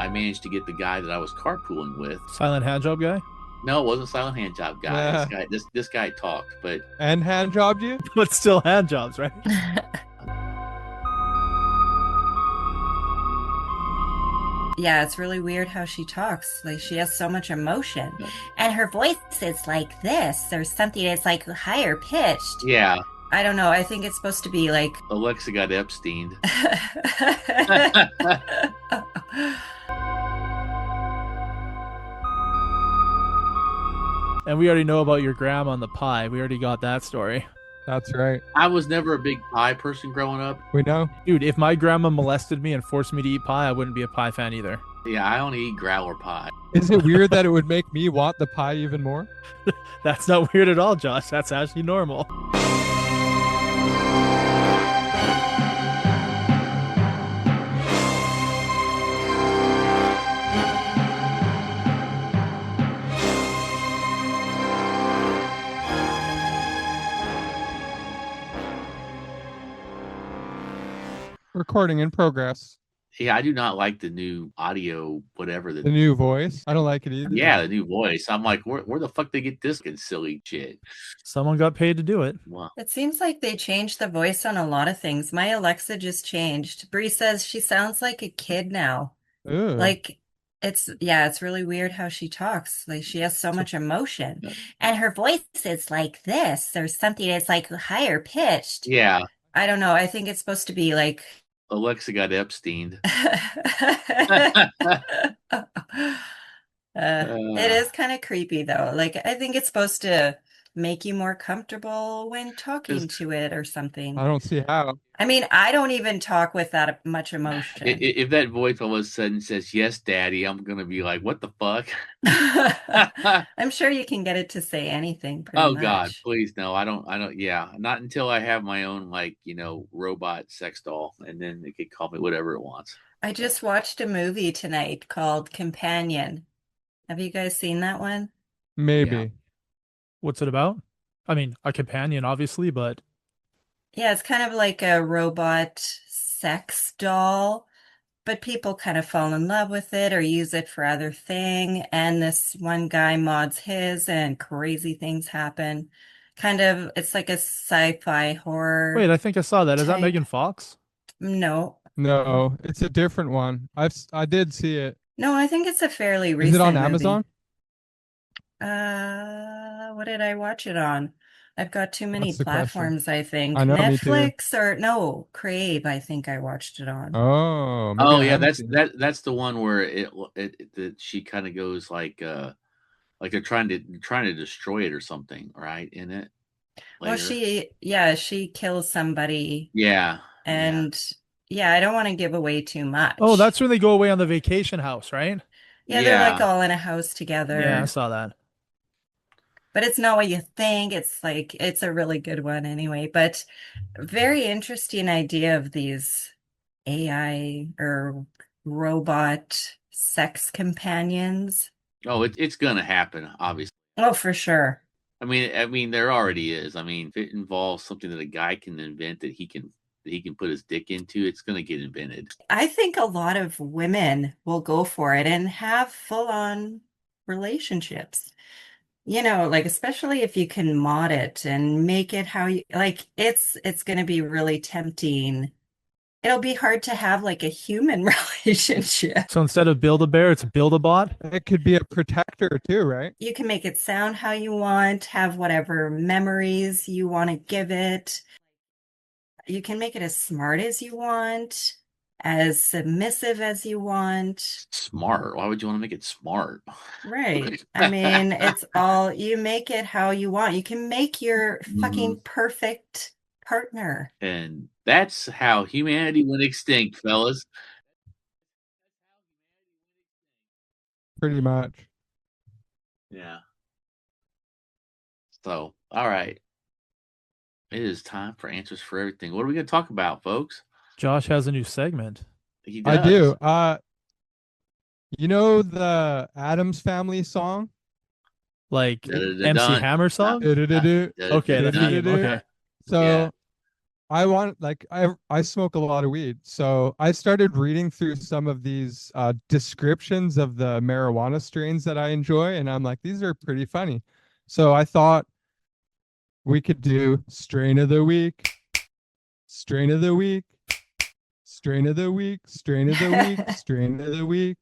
I managed to get the guy that I was carpooling with. Silent handjob guy? No, it wasn't silent hand job guy. Yeah. This guy talked, but And hand jobbed you? But still handjobs, right? Yeah, it's really weird how she talks. Like, she has so much emotion. And her voice is like this, or something. It's like higher pitched. yeah, I don't know. I think it's supposed to be like. Alexa got Epsteined. And we already know about your grandma and the pie. We already got that story. That's right. I was never a big pie person growing up. We know. Dude, if my grandma molested me and forced me to eat pie, I wouldn't be a pie fan either. Yeah, I only eat growler pie. Is it weird that it would make me want the pie even more? That's not weird at all, Josh. That's actually normal. Recording in progress. Yeah, I do not like the new audio, whatever. The new voice. I don't like it either. Yeah, the new voice. I'm like, where the fuck they get this fucking silly shit? Someone got paid to do it. Wow. It seems like they changed the voice on a lot of things. My Alexa just changed. Bree says she sounds like a kid now. Ugh. Like, it's really weird how she talks. Like, she has so much emotion. And her voice is like this, or something. It's like higher pitched. Yeah, I don't know. I think it's supposed to be like. Alexa got Epsteined. It is kind of creepy though. Like, I think it's supposed to make you more comfortable when talking to it or something. I don't see how. I mean, I don't even talk with that much emotion. If that voice all of a sudden says "Yes, Daddy," I'm gonna be like, "What the fuck?" I'm sure you can get it to say anything. Oh Pretty God, much. please no. I don't. Yeah, not until I have my own robot sex doll, and then it could call me whatever it wants. I just watched a movie tonight called Companion. Have you guys seen that one? Maybe. Yeah. What's it about? I mean, a companion, obviously, but Yeah, it's kind of like a robot sex doll, but people kind of fall in love with it or use it for other thing. And this one guy mods his and crazy things happen. Kind of, it's like a sci-fi horror. wait, I think I saw that. Is that type. Megan Fox? No. No, it's a different one. I did see it. No, I think it's a fairly Is recent it on movie. Amazon? What did I watch it on? I've got too many That's the question. platforms, I think. I know, me too. Netflix or no, Crave, I think I watched it on. Oh, maybe Oh I yeah, haven't that's seen it. that's the one where that she kind of goes like they're trying to destroy it or something, right? In it. Well, Later. she kills somebody Yeah. and yeah, I don't want to give away too much. Oh, that's when they go away on the vacation house, right? Yeah, they're like Yeah. all in a house together. Yeah, I saw that. But it's not what you think. It's like, it's a really good one anyway. But very interesting idea of these AI or robot sex companions. Oh, it's gonna happen, obviously. Oh, for sure. I mean, there already is. I mean, if it involves something that a guy can invent that he can put his dick into, it's gonna get invented. I think a lot of women will go for it and have full-on relationships. You know, like especially if you can mod it and make it how you like it's going to be really tempting. It'll be hard to have like a human relationship. So instead of Build-A-Bear, it's Build-A-Bot. It could be a protector too, right? You can make it sound how you want, have whatever memories you want to give it. You can make it as smart as you want, as submissive as you want. Smart? Why would you want to make it smart? Right. I mean, it's all you make it how you want. You can make your fucking perfect partner. And that's how humanity went extinct, fellas. Pretty much. Yeah. So, all right. It is time for answers for everything. What are we going to talk about, folks? Josh has a new segment. He I does. do. You know the Addams Family song? Like Da-da-da-dun. MC Hammer song? Do-do-do-do. Okay, the theme. Okay. So Yeah. I want like I smoke a lot of weed, so I started reading through some of these descriptions of the marijuana strains that I enjoy, and I'm like, these are pretty funny. So I thought we could do strain of the week, strain of the week, strain of the week, strain of the week, strain of the week.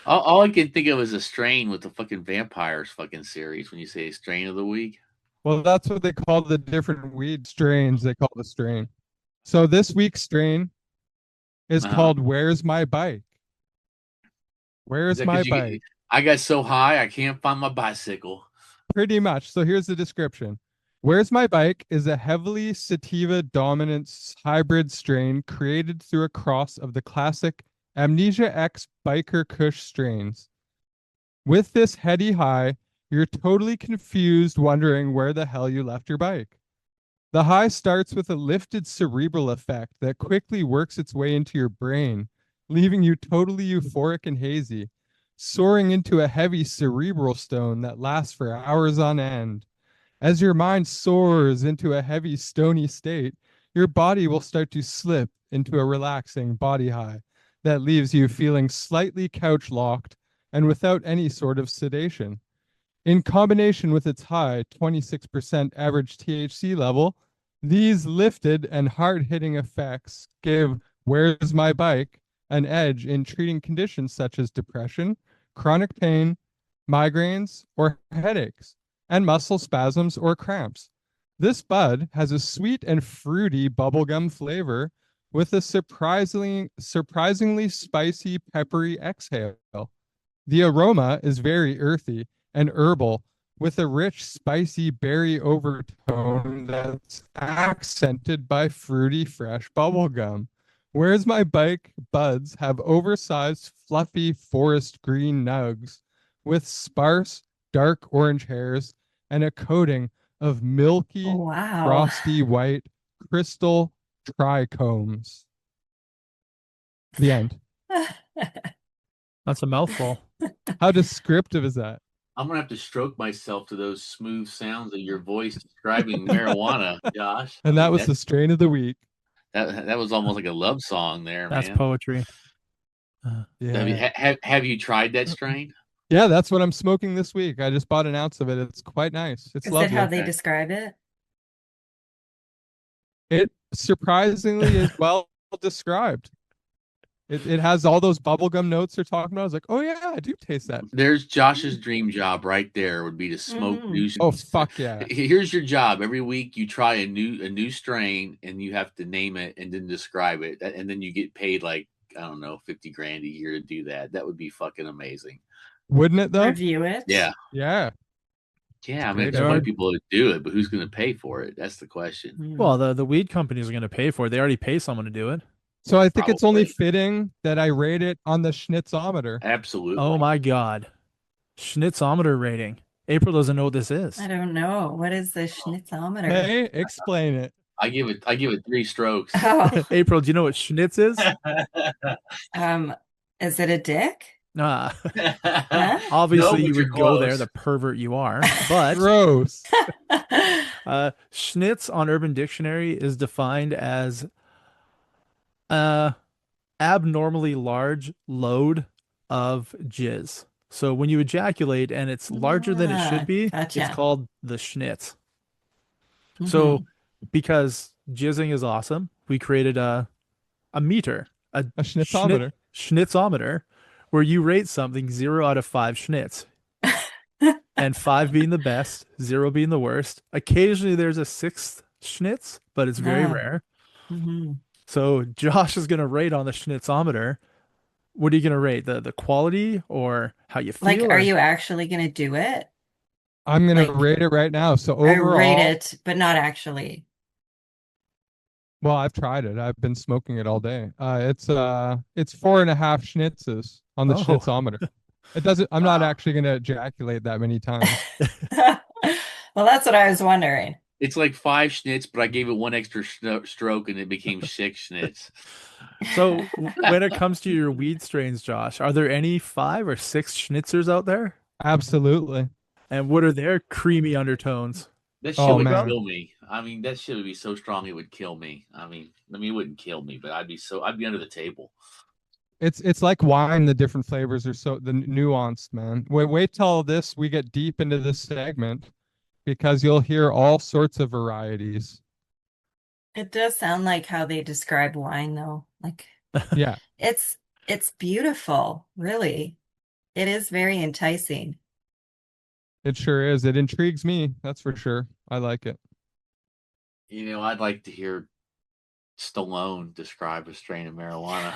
All I can think of is a strain with the fucking vampires fucking series when you say strain of the week. Well, that's what they call the different weed strains. They call the strain. So this week's strain is Uh-huh. called "Where's My Bike?" Is Where's that my because bike? I got so high I can't find my bicycle. Pretty much. So here's the description. Where's My Bike is a heavily sativa dominant hybrid strain created through a cross of the classic Amnesia X Biker Kush strains. With this heady high, you're totally confused, wondering where the hell you left your bike. The high starts with a lifted cerebral effect that quickly works its way into your brain, leaving you totally euphoric and hazy, soaring into a heavy cerebral stone that lasts for hours on end. As your mind soars into a heavy, stony state, your body will start to slip into a relaxing body high that leaves you feeling slightly couch locked and without any sort of sedation. In combination with its high 26% average THC level, these lifted and hard hitting effects give Where's My Bike an edge in treating conditions such as depression, chronic pain, migraines, or headaches, and muscle spasms or cramps. This bud has a sweet and fruity bubblegum flavor with a surprisingly spicy, peppery exhale. The aroma is very earthy and herbal with a rich, spicy berry overtone that's accented by fruity, fresh bubblegum. Whereas my bike buds have oversized, fluffy forest green nugs with sparse, dark orange hairs and a coating of milky, Wow. frosty white crystal trichomes. The end. That's a mouthful. How descriptive is that? I'm gonna have to stroke myself to those smooth sounds of your voice describing marijuana, Josh. I And that mean was the strain of the week. that was almost like a love song there, That's man. poetry. Yeah. Have you tried that strain? Yeah, that's what I'm smoking this week. I just bought an ounce of it. It's quite nice. It's Is that how lovely. they Okay. describe it? It surprisingly is well described. It has all those bubblegum notes they're talking about. I was like, oh yeah, I do taste that. There's Josh's dream job right there would be to smoke Mhm. new. Oh fuck yeah. Here's your job. Every week you try a new strain and you have to name it and then describe it. And then you get paid like, I don't know, 50 grand a year to do that. That would be fucking amazing. Wouldn't it though? Review it. Yeah. Yeah. Yeah, I mean, great there's plenty idea. of people that do it, but who's going to pay for it? That's the question. Hmm. Well, the weed companies are going to pay for it. They already pay someone to do it. So I think it's only Probably. fitting that I rate it on the Schnitzometer. Absolutely. Oh my God. Schnitzometer rating. April doesn't know what this is. I don't know. What is the schnitzometer? Hey, explain it. I give it 3 strokes. Oh, April, do you know what schnitz is? is it a dick? Nah. Huh? Obviously, No, but you you're would go there, close. the pervert you are. But Gross. schnitz on Urban Dictionary is defined as abnormally large load of jizz. So when you ejaculate and it's larger than it should be, it's Gotcha. called the schnitz. Mhm. So because jizzing is awesome, we created a meter, a A Schnitzometer. schnitzometer, where you rate something 0 out of 5 schnitz, and 5 being the best, 0 being the worst. Occasionally there's a 6th schnitz, but it's very Ah. rare. Mhm. So Josh is gonna rate on the schnitzometer. What are you gonna rate? The quality or how you Like, feel? are or- you actually gonna do it? I'm gonna Like, rate it right now. So I overall, rate it, but not actually. well, I've tried it. I've been smoking it all day. It's 4.5 schnitzes on the Oh. Schnitzometer. It doesn't. I'm not Wow. actually gonna ejaculate that many times. Well, that's what I was wondering. It's like 5 schnitz, but I gave it 1 extra stroke and it became 6 schnitz. So when it comes to your weed strains, Josh, are there any 5 or 6 schnitzers out there? Absolutely. And what are their creamy undertones? That shit Oh, would man. kill me. I mean, that shit would be so strong it would kill me. I mean, it wouldn't kill me, but I'd be under the table. It's like wine. The different flavors are so nuanced, man. Wait till we get deep into this segment because you'll hear all sorts of varieties. It does sound like how they describe wine, though. Like Yeah, it's it's beautiful, really. It is very enticing. it sure is. It intrigues me. That's for sure. I like it. I'd like to hear Stallone describe a strain of marijuana.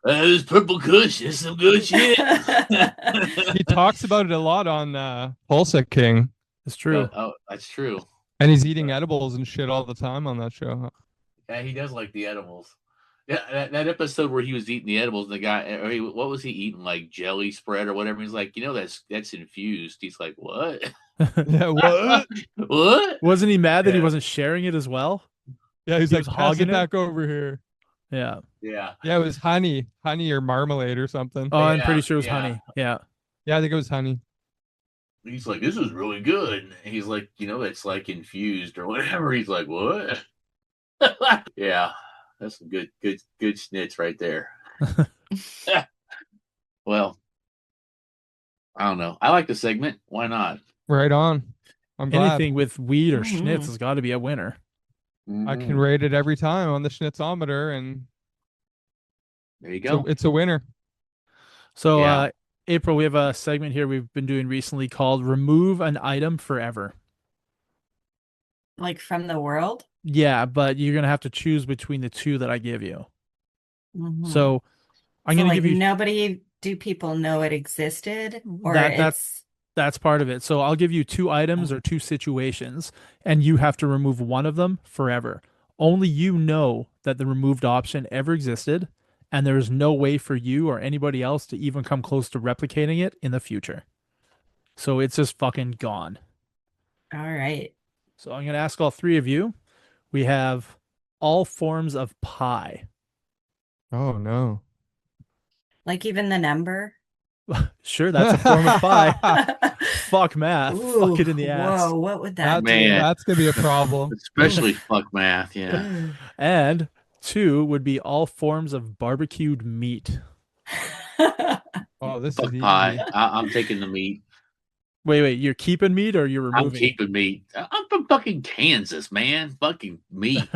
This purple kush is some good shit. He talks about it a lot on Pulsa King, It's true. Oh, that's true. and he's eating edibles and shit all the time on that show. Yeah, he does like the edibles. Yeah, that episode where he was eating the edibles, and the guy, what was he eating? Like jelly spread or whatever. He's like, that's infused. He's like, what? Yeah, what? What? Wasn't he mad that he Yeah. wasn't sharing it as well? Yeah, he's He like, was pass it hogging it? back over here. Yeah. Yeah. Yeah, it was honey or marmalade or something. Oh, I'm Yeah, pretty sure it was yeah. honey. Yeah. Yeah, I think it was honey. He's like, this is really good. And he's like, it's like infused or whatever. He's like, what? Yeah, that's some good schnitz right there. Well, I don't know. I like the segment. Why not? Right on. I'm glad. Anything with weed or Mhm. schnitz has got to be a winner. I can rate it every time on the Schnitzometer, and There you so go. it's a winner. So, Yeah. April, we have a segment here we've been doing recently called Remove an Item Forever. Like from the world? Yeah, but you're going to have to choose between the two that I give you. Mhm. So, I'm So, going to like, give you do people know it existed? Or that's part of it. So, I'll give you two items or two situations, and you have to remove one of them forever. Only you know that the removed option ever existed, and there is no way for you or anybody else to even come close to replicating it in the future. So, it's just fucking gone. all right. So, I'm going to ask all three of you. We have all forms of pie. Oh no. Like even the number? Sure, that's a form of pie. Fuck math. Ooh, Fuck it in the ass. whoa, what would that Man. That's gonna be a problem. Especially fuck math. Yeah. do? And two would be all forms of barbecued meat. Oh, this Fuck is easy. pie. I'm taking the meat. Wait, you're keeping meat or you're I'm removing? keeping meat. I'm from fucking Kansas, man. Fucking meat.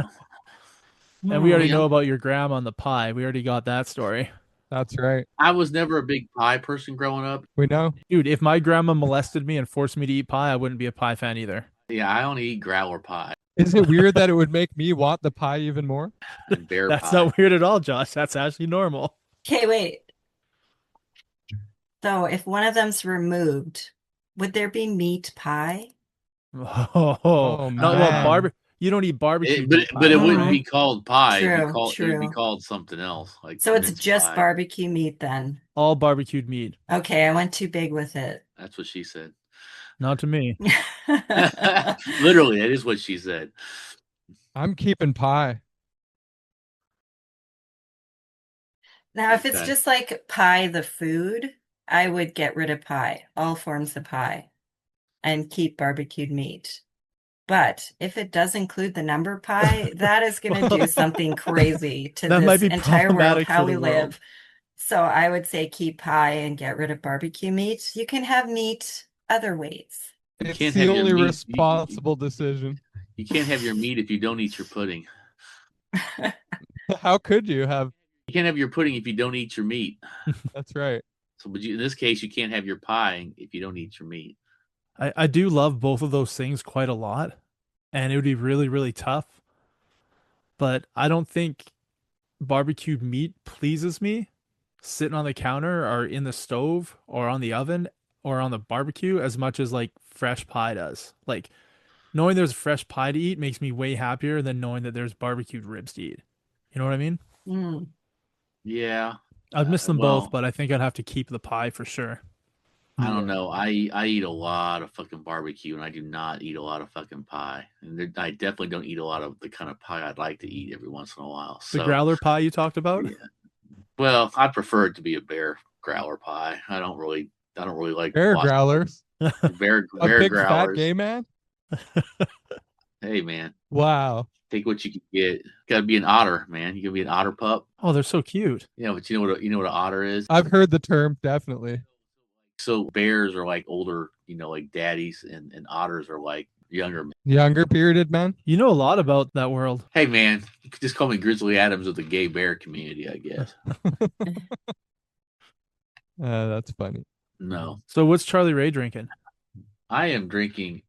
And we already Yeah. know about your grandma on the pie. We already got that story. That's right. I was never a big pie person growing up. We know. Dude, if my grandma molested me and forced me to eat pie, I wouldn't be a pie fan either. Yeah, I only eat growler pie Is it weird that it would make me want the pie even more? and bear That's pie. not weird at all, Josh. That's actually normal. Okay, wait. So if one of them's removed, would there be meat pie? Oh, man. well, you don't eat barbecue. meat But it pie. wouldn't be called pie. It'd True, be called, It'd be true. called something else. Like So it's mince just pie. barbecue meat then. All barbecued meat. Okay, I went too big with it. That's what she said. Not to me. Literally, that is what she said. I'm keeping pie. Now, if it's Okay. just like pie, the food, I would get rid of pie, all forms of pie, and keep barbecued meat. But if it does include the number pie, that is going to do something crazy to That might this be entire world, problematic how for the we world. live. So I would say keep pie and get rid of barbecue meat. You can have meat other ways. It's can't the have your only meat- responsible decision. You can't have your meat if you don't eat your pudding. How could you have? You can't have your pudding if you don't eat your meat. That's right. So, but in this case, you can't have your pie if you don't eat your meat. I do love both of those things quite a lot, and it would be really, really tough. But I don't think barbecued meat pleases me sitting on the counter or in the stove or on the oven or on the barbecue as much as like fresh pie does. Like knowing there's fresh pie to eat makes me way happier than knowing that there's barbecued ribs to eat. You know what I mean? Mm. Yeah, I'd miss them well, both, but I think I'd have to keep the pie for sure. I don't know. I eat a lot of fucking barbecue, and I do not eat a lot of fucking pie. And I definitely don't eat a lot of the kind of pie I'd like to eat every once in a while. The So, growler pie you talked about? Yeah. Well, I prefer it to be a bear growler pie. I don't really like Bear Boston- growlers. Bear A bear big fat growlers. gay man? Hey man, Wow. take what you can get. Got to be an otter, man. You gotta be an otter pup. Oh, they're so cute. Yeah, but you know what an otter is. I've heard the term, definitely. So bears are like older, like daddies, and otters are like younger men. Younger bearded men? You know a lot about that world. Hey man, you could just call me Grizzly Adams of the gay bear community, I guess. That's funny. No, So what's Charlie Ray drinking? I am drinking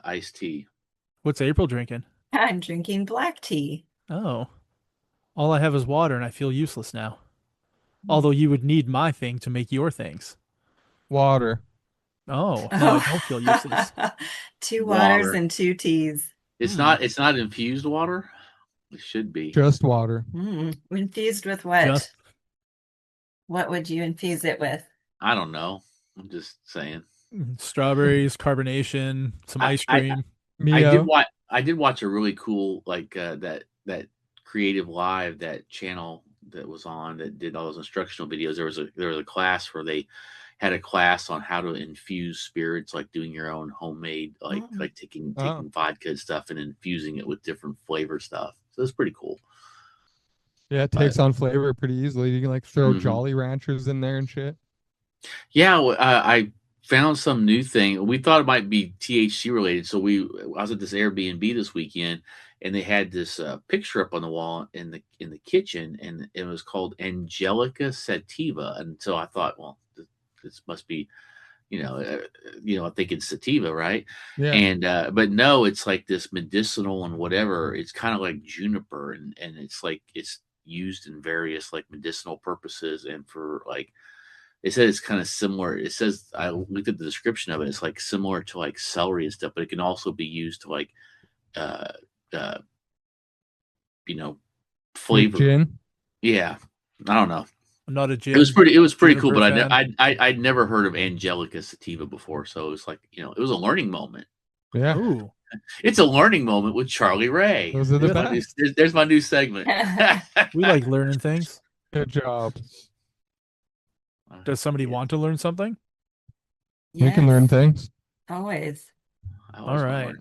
iced tea. What's April drinking? I'm drinking black tea. Oh, all I have is water and I feel useless now. Although you would need my thing to make your things. Water. Oh, now I don't feel useless. 2 Water. waters and 2 teas. It's not infused water. It should be. Just water. Infused with what? Just- What would you infuse it with? I don't know. I'm just saying. Strawberries, carbonation, some ice cream. Mio. I did watch a really cool that Creative Live, that channel that was on that did all those instructional videos. There was a class where they had a class on how to infuse spirits, like doing your own homemade, like taking vodka and stuff and infusing it with different flavor stuff. So it's pretty cool. Yeah, it takes on flavor pretty easily. You can like throw Jolly Ranchers in there and shit. Yeah, I found some new thing. We thought it might be THC related. So I was at this Airbnb this weekend, and they had this picture up on the wall in the kitchen, and it was called Angelica Sativa. And so I thought, well, this must be, I'm thinking sativa, right? Yeah. And but no, it's like this medicinal and whatever. It's kind of like juniper, and it's like it's used in various like medicinal purposes, and for like. It said it's kind of similar. It says I looked at the description of it. It's like similar to like celery and stuff, but it can also be used to like, flavor. Gin. Yeah, I don't know. I'm not a gin. It was pretty cool, but fan. I'd never heard of Angelica Sativa before, so it was like it was a learning moment. Yeah. Ooh. It's a learning moment with Charlie Ray. Those are the best. There's my new segment. We like learning things. Good job. Does somebody want to learn something? We can learn things. Always. All right.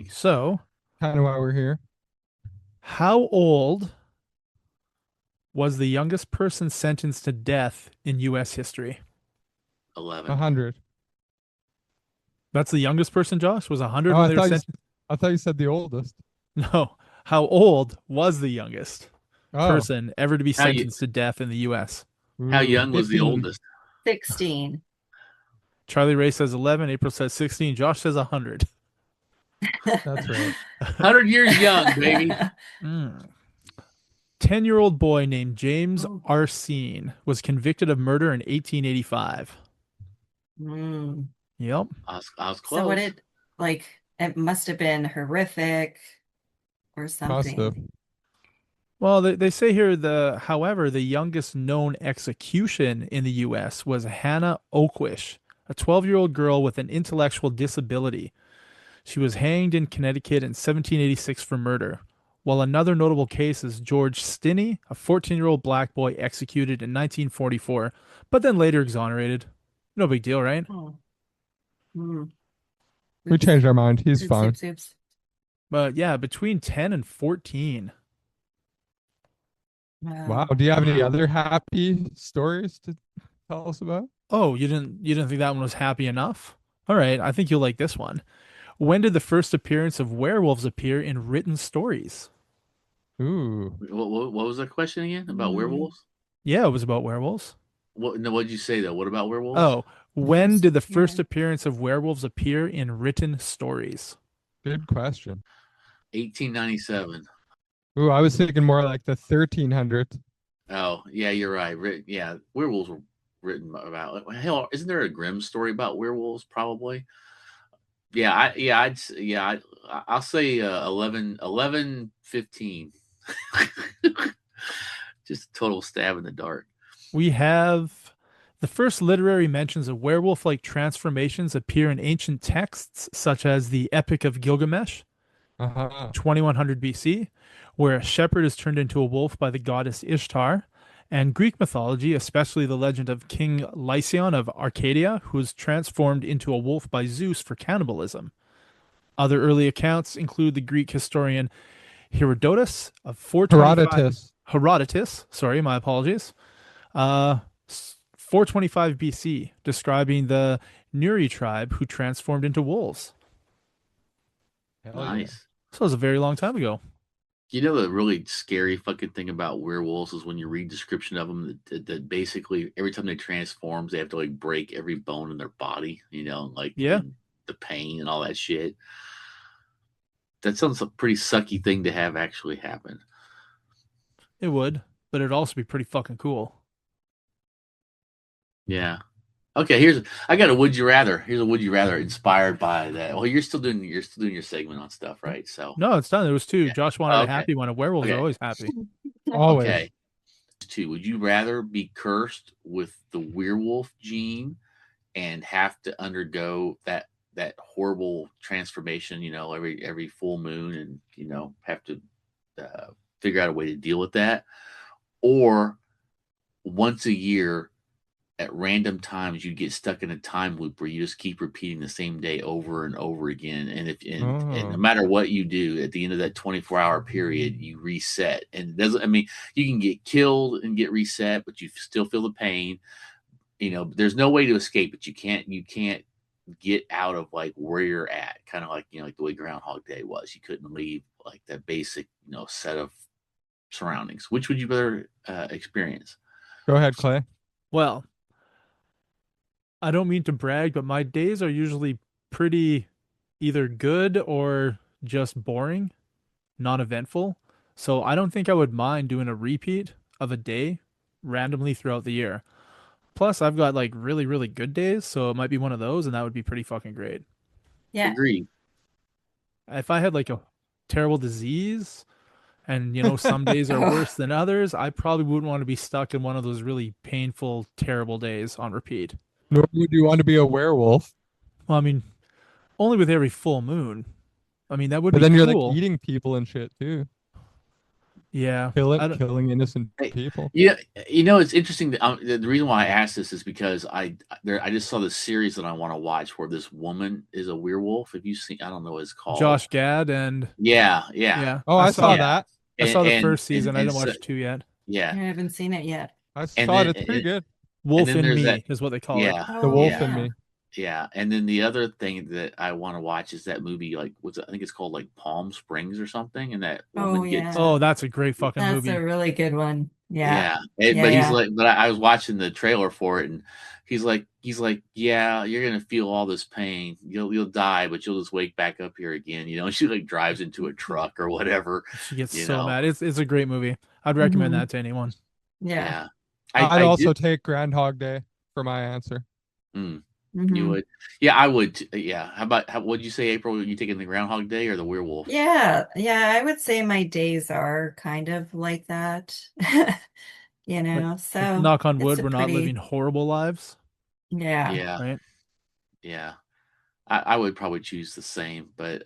So, kind of why we're here. How old was the youngest person sentenced to death in U.S. history? 11. 100. That's the youngest person, Josh? Was 100 Oh, when they were sentenced? I thought you said the oldest. No. How old was the youngest person ever to be sentenced to death in the U.S.? How young was the oldest? 16. Charlie Ray says 11. April says 16. Josh says 100. That's right. 100 years young, baby. 10-year-old boy named James Arsene was convicted of murder in 1885. Yep. I was close. So it must have been horrific or something. Must have. Well, they say here, however, the youngest known execution in the U.S. was Hannah Oakwish, a 12-year-old girl with an intellectual disability. She was hanged in Connecticut in 1786 for murder, while another notable case is George Stinney, a 14-year-old black boy executed in 1944, but then later exonerated. No big deal, right? We changed our mind. He's fine. But yeah, between 10 and 14. Wow. Do you have any other happy stories to tell us about? Oh, you didn't think that one was happy enough? All right, I think you'll like this one. When did the first appearance of werewolves appear in written stories? Ooh. What was the question again? About werewolves? Yeah, it was about werewolves. What did you say though? What about werewolves? Oh, when did the first appearance of werewolves appear in written stories? Good question. 1897. Ooh, I was thinking more like the 1300s. Oh, yeah, you're right. Yeah, werewolves were written about. Hell, isn't there a Grimm story about werewolves? Probably. Yeah, I'll say 1115. Just a total stab in the dark. We have the first literary mentions of werewolf-like transformations appear in ancient texts such as the Epic of Gilgamesh, 2100 BC, where a shepherd is turned into a wolf by the goddess Ishtar, And Greek mythology, especially the legend of King Lycaon of Arcadia, who was transformed into a wolf by Zeus for cannibalism. Other early accounts include the Greek historian Herodotus of 425 Herodotus. Herodotus, sorry, my apologies. 425 BC, describing the Nuri tribe who transformed into wolves. Hell yeah. Nice. So it was a very long time ago. You know the really scary fucking thing about werewolves is when you read description of them that basically every time they transforms they have to like break every bone in their body, like Yeah. in the pain and all that shit. That sounds a pretty sucky thing to have actually happen. It would, but it'd also be pretty fucking cool. Yeah. Okay, I got a would you rather. Here's a would you rather inspired by that. Well, you're still doing your segment on stuff, right? So No, it's done. There was two. yeah. Josh wanted Oh, a okay. happy one. Werewolves are Okay. always happy. Always. Okay. Two. Would you rather be cursed with the werewolf gene and have to undergo that horrible transformation, every full moon, and have to figure out a way to deal with that, or once a year at random times you get stuck in a time loop where you just keep repeating the same day over and over again, and no matter what you do at the end of that 24-hour period you reset, and it doesn't, I mean, you can get killed and get reset but you still feel the pain. There's no way to escape it. You can't get out of like where you're at, kind of like like the way Groundhog Day was. You couldn't leave like that basic set of surroundings. Which would you rather experience? Go ahead, Clay. Well, I don't mean to brag, but my days are usually pretty either good or just boring, non-eventful. So I don't think I would mind doing a repeat of a day randomly throughout the year. Plus, I've got like really, really good days, so it might be one of those, and that would be pretty fucking great. Yeah. Agreed. If I had like a terrible disease and some days are worse than others, I probably wouldn't want to be stuck in one of those really painful, terrible days on repeat. Nor would you want to be a werewolf. Well, I mean, only with every full moon. I mean, that would But be then you're cool. like eating people and shit too. Yeah. Killing innocent people. Yeah, it's interesting. The reason why I asked this is because I just saw this series that I want to watch where this woman is a werewolf. Have you seen? I don't know what it's called. Josh Gad and Yeah. Oh, I saw that. I saw the And- first season. I and didn't watch so- two yet. I Yeah, haven't seen it yet. I And saw it. then- It's pretty good. Wolf then in there's Me that- is what they call it. yeah, The wolf yeah. in me. yeah. And then the other thing that I want to watch is that movie. Like, I think it's called like Palm Springs or something. And that Oh, woman gets yeah. Oh, that's a great fucking That's movie. a really good one. Yeah. Yeah. But Yeah. he's like, but I was watching the trailer for it, and he's like, yeah, you're gonna feel all this pain. You'll die, but you'll just wake back up here again. And she like drives into a truck or whatever. She gets you so know. mad. It's a great movie. I'd recommend Mhm. that to anyone. Yeah. Yeah. I'd I also did- take Groundhog Day for my answer. you Mhm. would. Yeah, I would. Yeah. What'd you say, April? Are you taking the Groundhog Day or the werewolf? Yeah. I would say my days are kind of like that. So Knock on it's wood, a we're not pretty- living horrible lives, Yeah. Yeah. right? Yeah. I would probably choose the same, but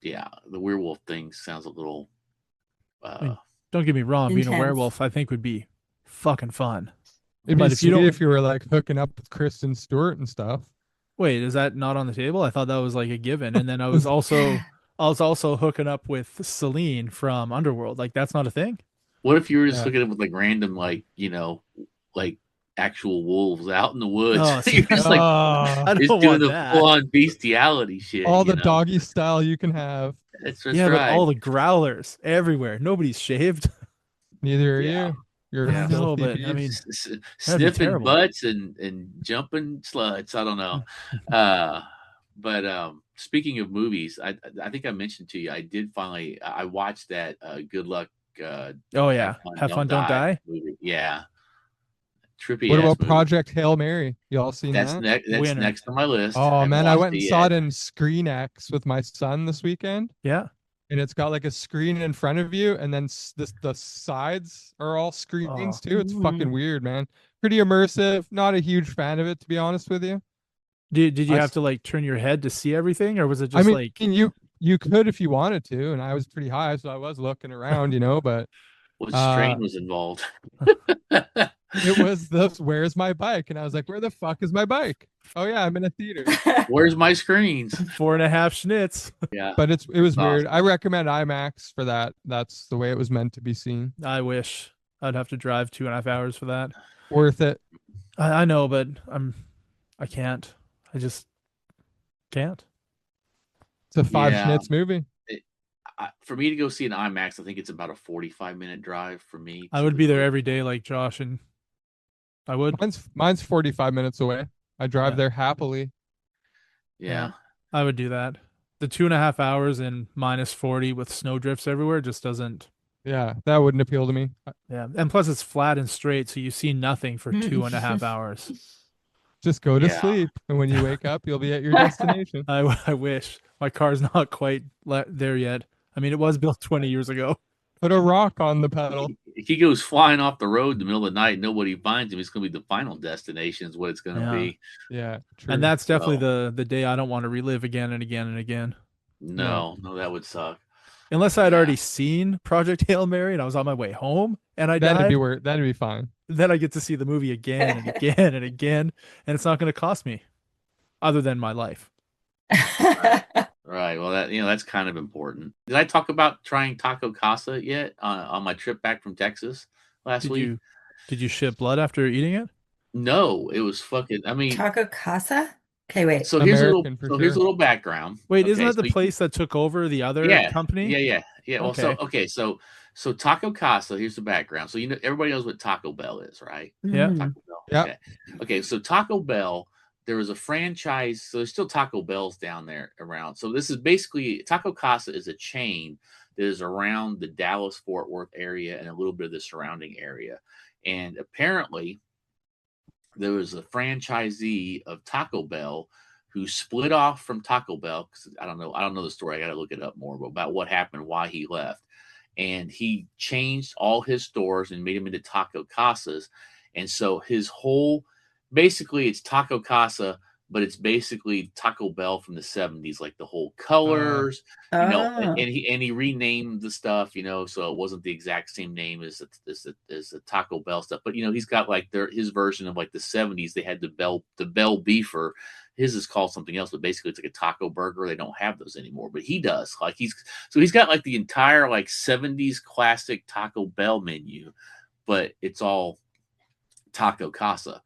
yeah, the werewolf thing sounds a little mean, Don't get me wrong, being a Intense. werewolf I think would be fucking fun. It'd But be if you sweet don't- if you were like hooking up with Kristen Stewart and stuff. Wait, is that not on the table? I thought that was like a given. And then I was also hooking up with Celine from Underworld. Like that's not a thing? What if you were just Yeah. looking at with like random like actual wolves out in the woods? Oh, see, You're just like Ah, I just don't doing want the that. full on bestiality shit. all the you know? doggy style you can have. That's Yeah, but right. all the growlers everywhere. Nobody's shaved. Neither are Yeah. you. You're Yeah. a No, filthy but, beast. I mean, that'd be Sniffing terrible. butts and jumping sluts. I don't know. But speaking of movies, I think I mentioned to you I did finally I watched that Good Luck. Oh yeah. Have fun, don't die. movie. Yeah, trippy. What ass about movie. Project Hail Mary? Y'all seen That's that? That's Winner. next on my list. Oh Haven't man, I watched went and it saw yet. it in Screen X with my son this weekend, Yeah. and it's got like a screen in front of you, and then the sides are all screens too. It's fucking Mhm. weird, man. Pretty immersive. Not a huge fan of it, to be honest with you. Did you I have s- to like turn your head to see everything, or was it I just mean, like you could if you wanted to, and I was pretty high, so I was looking around, but What Uh, strain was involved? it was the "Where's my bike?" and I was like, "Where the fuck is my bike?" Oh yeah, I'm in a theater. Where's my screens? 4.5 schnitz. Yeah, But it was it's weird. I awesome. recommend IMAX for that. That's the way it was meant to be seen. I wish I'd have to drive 2.5 hours for that. Worth it. I know, but I can't. I just can't. It's a five Yeah. schnitz movie. For me to go see an IMAX, I think it's about a 45-minute drive for me I to would the be there movie. every day like Josh, and I would. Mine's 45 minutes away. I drive Yeah. there happily. Yeah, Yeah. I would do that. The 2.5 hours in -40 with snow drifts everywhere just doesn't. Yeah, that wouldn't appeal to me. Yeah, and plus it's flat and straight, so you see nothing for 2.5 hours. Just go to Yeah. sleep, and when you wake up, you'll be at your destination. I wish my car's not quite there yet. I mean, it was built 20 years ago. Put a rock on the pedal. If he goes flying off the road in the middle of the night, nobody finds him. It's going to be the final destination, is what it's going to Yeah. be. Yeah, true. And that's definitely So, the day I don't want to relive again and again and again. no, that would suck. Unless I had Yeah. already seen Project Hail Mary and I was on my way home and I That'd died, be weird. That'd be fine. then I get to see the movie again and again and again, and it's not going to cost me other than my life. Right. Well, that's kind of important. Did I talk about trying Taco Casa yet on my trip back from Texas last week? Did you shit blood after eating it? No, it was fucking. I mean, Taco Casa? Okay, wait. so American for here's a sure. little background. Wait, isn't Okay, that the place that took over the other yeah, company? yeah. Well, Okay. So Taco Casa. Here's the background. So everybody knows what Taco Bell is, right? Yeah. Mm. Taco Bell. Yep. Okay. So Taco Bell, there was a franchise. So there's still Taco Bells down there around. So this is basically Taco Casa is a chain that is around the Dallas Fort Worth area and a little bit of the surrounding area. And apparently, there was a franchisee of Taco Bell who split off from Taco Bell because I don't know the story. I got to look it up more about what happened, why he left, and he changed all his stores and made them into Taco Casas, and so his whole basically it's Taco Casa, but it's basically Taco Bell from the 70s, like the whole colors, and Oh. he renamed the stuff, so it wasn't the exact same name as the Taco Bell stuff, but he's got like his version of like the 70s. They had the Bell beefer. His is called something else, but basically it's like a taco burger. They don't have those anymore, but he does. Like he's got like the entire like 70s classic Taco Bell menu, but it's all Taco Casa.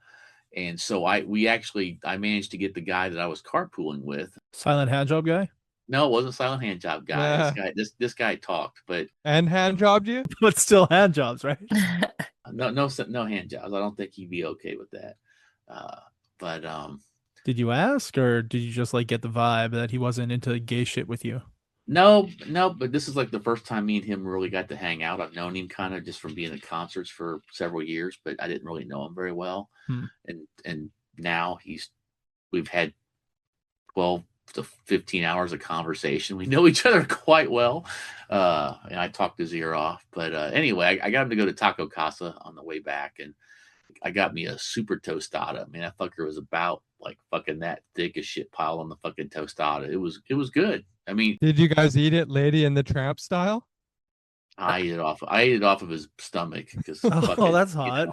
And so I managed to get the guy that I was carpooling with. Silent hand job guy? No, it wasn't Silent Hand Job guy. This guy talked, but And hand jobbed you? But still hand jobs, right? no hand jobs. I don't think he'd be okay with that. But Did you ask, or did you just like get the vibe that he wasn't into gay shit with you? no, but this is like the first time me and him really got to hang out. I've known him kind of just from being at concerts for several years, but I didn't really know him very well. And now we've had 12 to 15 hours of conversation. We know each other quite well. And I talked his ear off. But anyway, I got him to go to Taco Casa on the way back, and I got me a super tostada. Man, that fucker was about like fucking that thick as shit pile on the fucking tostada. It was good. I mean, Did you guys eat it Lady and the Tramp style? I ate it off of his stomach because Oh, that's hot.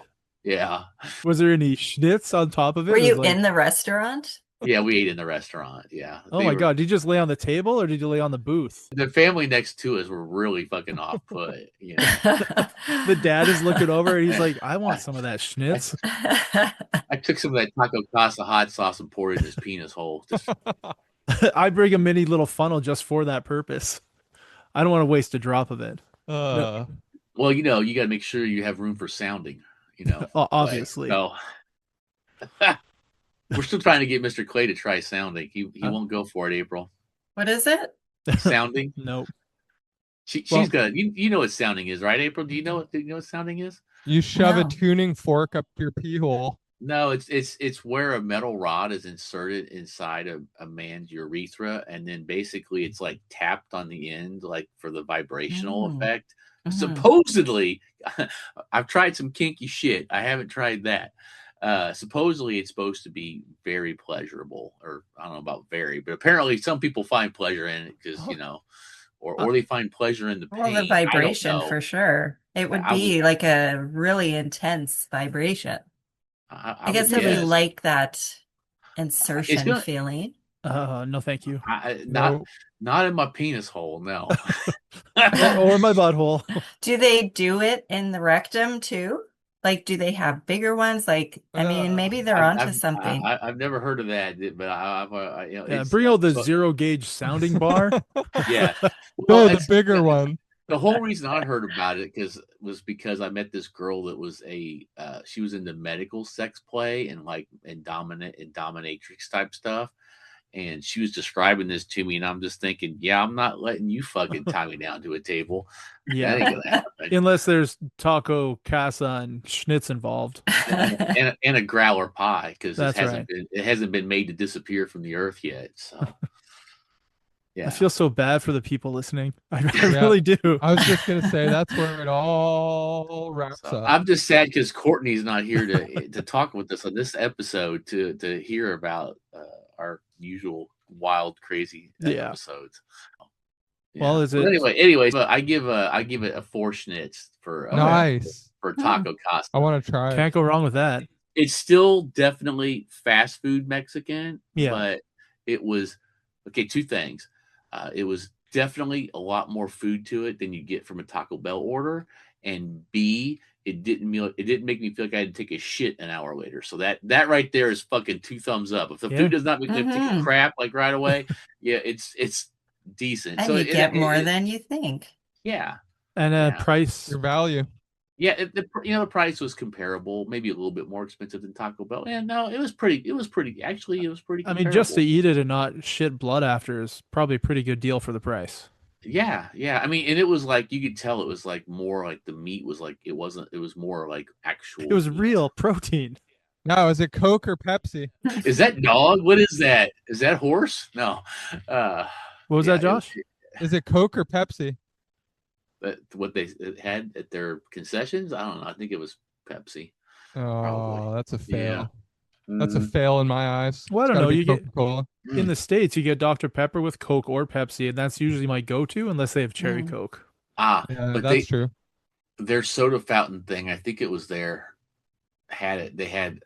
Yeah. Was there any schnitz on top of it? Were It was you like, in the restaurant? Yeah, we ate in the restaurant. Yeah. oh my God, did you just lay on the table or did you lay on the booth? The family next to us were really fucking off put. The dad is looking over and he's like, I want some of that schnitz. I took some of that Taco Casa hot sauce and poured it in his penis hole. I bring a mini little funnel just for that purpose. I don't want to waste a drop of it. Well, you got to make sure you have room for sounding, Obviously. So we're still trying to get Mr. Clay to try sounding. He won't go for it, April. What is it? Sounding? Nope. She's got you know what sounding is, right, April? Do you know what sounding is? You shove a No. tuning fork up your pee hole. No, it's where a metal rod is inserted inside a man's urethra, and then basically it's like tapped on the end, like for the vibrational effect. Supposedly, I've tried some kinky shit. I haven't tried that. Supposedly it's supposed to be very pleasurable, or I don't know about very, but apparently some people find pleasure in it because or they find pleasure in the pain. Well, the vibration for sure. It would I would be like a really intense vibration. I I would guess if you guess like that it's insertion gonna feeling. No, thank you. not No. not in my penis hole. No. Or my butthole. Do they do it in the rectum too? Like, do they have bigger ones? Like, I mean, maybe they're onto something. I've never heard of that, but Yeah, it's bring out the so zero gauge sounding bar. yeah. Well, No, the it's bigger one. the whole reason I heard about it was because I met this girl that was she was into medical sex play and like and dominatrix type stuff, and she was describing this to me, and I'm just thinking, yeah, I'm not letting you fucking tie me down to a table. That ain't Yeah. gonna happen. Unless there's taco, casa, and schnitz involved. And a growler pie because That's right. it hasn't been made to disappear from the earth yet. So I yeah. feel so bad for the people listening. I Yeah. really do. I was just gonna say that's where it all wraps So up. I'm just sad because Courtney's not here to talk with us on this episode to hear about our usual wild, crazy Yeah. episodes. Well, is it? Anyway, but I give it a 4 schnitz for Nice. for Taco Casa. I want to try it. Can't go wrong with that. It's still definitely fast food Mexican, Yeah. but it was okay. 2 things. It was definitely a lot more food to it than you get from a Taco Bell order, and B, it didn't make me feel like I had to take a shit an hour later. So that right there is fucking 2 thumbs up. If the Yeah. food does not make me take a Mhm. crap like right away, yeah, it's decent. And So you get more than you think. yeah, And Yeah. price. Your value. yeah. The price was comparable, maybe a little bit more expensive than Taco Bell. And no, it was pretty. Actually, it was pretty. I mean, just to comparable. eat it and not shit blood after is probably a pretty good deal for the price. Yeah. I mean, and it was like you could tell it was like more like the meat was like it wasn't. It was more like actual. It was meat. real protein. Now, is it Coke or Pepsi? Is that dog? What is that? Is that horse? No. What was yeah, that, Josh? Is it Coke or Pepsi? What they had at their concessions? I don't know. I think it was Pepsi. Oh, Probably. that's a fail. Yeah. That's a fail in my eyes. Well, I It's don't gotta know. be You get Coca-Cola. in the States, you get Dr. Pepper with Coke or Pepsi, and that's usually my go-to unless they have cherry Mm. Coke. Yeah, But that's true. their soda fountain thing, I think it was they had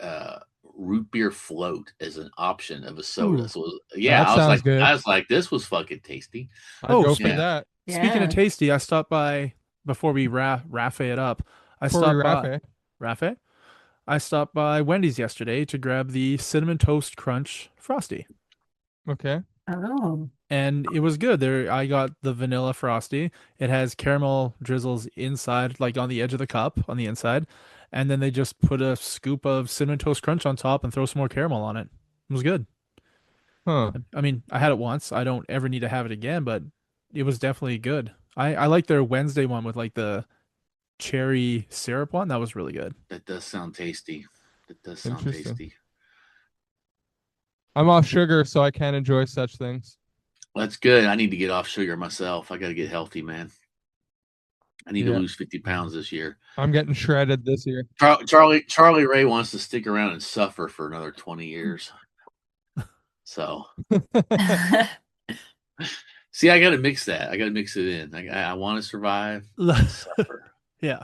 root beer float as an option of a soda. Ooh. So yeah, That sounds good. I was like, this was fucking tasty. I'd Oh, go for yeah. that. Speaking Yeah. of tasty, I stopped by before we rafe it up. Before we wrap it. Rafe. I stopped by Wendy's yesterday to grab the cinnamon toast crunch frosty, Okay. Oh. and it was good. There, I got the vanilla frosty. It has caramel drizzles inside, like on the edge of the cup on the inside, and then they just put a scoop of cinnamon toast crunch on top and throw some more caramel on it. It was good. Huh. I mean, I had it once. I don't ever need to have it again, but it was definitely good. I like their Wednesday one with like the cherry syrup one. That was really good. That does sound tasty. That does sound Interesting. tasty. I'm off sugar, so I can't enjoy such things. That's good. I need to get off sugar myself. I got to get healthy, man. I need to Yeah. lose 50 pounds this year. I'm getting shredded this year. Charlie Ray wants to stick around and suffer for another 20 years. So, see, I got to mix that. I got to mix it in. I want to survive, and suffer. Yeah.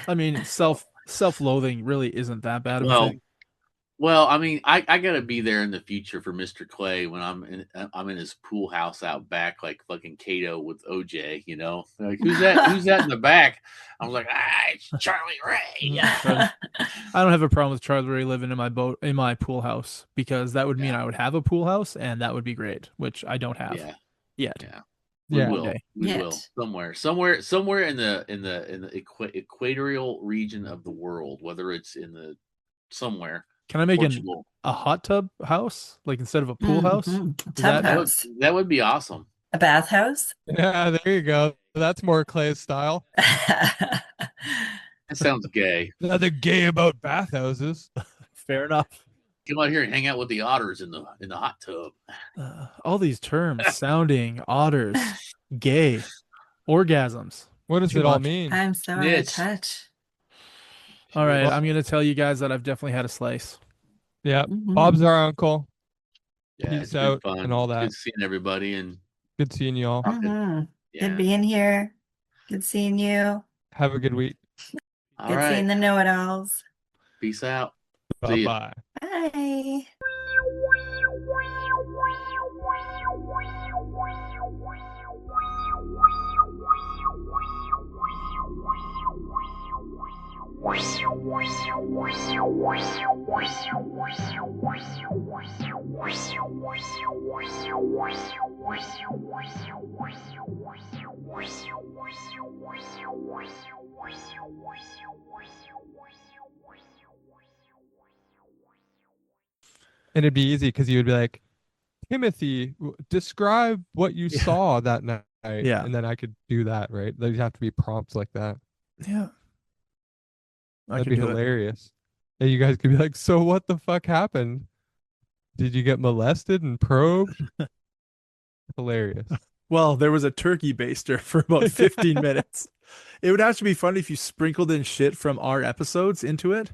I mean, self-loathing really isn't that bad of a Well, thing. Well, I mean, I got to be there in the future for Mr. Clay when I'm in his pool house out back, like fucking Kato with OJ. You know, like who's that? Who's that in the back? I was like, it's Charlie Ray. I don't have a problem with Charlie Ray living in my pool house, because that would mean Yeah. I would have a pool house, and that would be great, which I don't have Yeah, yet. yeah. Yeah. We will. Day. We Yet. will somewhere in the equatorial region of the world, whether it's in the somewhere. Can I make Portugal. a hot tub house, like instead of a pool house? Mhm. Is Tub that- house. That would be awesome. A bathhouse? Yeah, there you go. That's more Clay's style. That sounds gay. Nothing gay about bathhouses. Fair enough. Come out here and hang out with the otters in the hot tub. All these terms sounding otters, gay, orgasms. What does Too it all much. mean? I'm so out of Yes. touch. All right, Well- I'm gonna tell you guys that I've definitely had a slice. Yeah. Mhm. Bob's our uncle. Yeah, Peace it's been out fun and all that. Good seeing everybody and Good seeing you all. Mhm. yeah. Good being here. Good seeing you. Have a good week. All Good right. seeing the Know-It-Alls. Peace out. Bye See ya. bye. Bye. And it'd be easy because you would be like, Timothy, describe what you Yeah. saw that night. Yeah. And then I could do that, right? There'd have to be prompts like that. Yeah. I That'd can be do it. hilarious. And you guys could be like, so what the fuck happened? Did you get molested and probed? Hilarious. Well, there was a turkey baster for about 15 minutes. It would actually be funny if you sprinkled in shit from our episodes into it.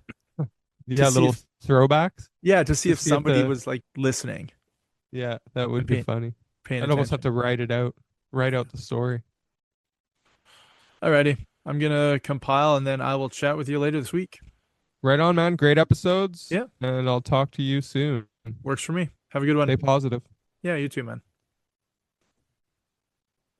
Yeah, see little if- throwbacks. Yeah, to see To if see if somebody the- was like listening, Yeah, that would be funny. paying I'd almost have attention. to write out the story. Alrighty. I'm gonna compile and then I will chat with you later this week. Right on, man. Great episodes. Yeah. And I'll talk to you soon. Works for me. Have a good one. Stay positive. Yeah, you too, man.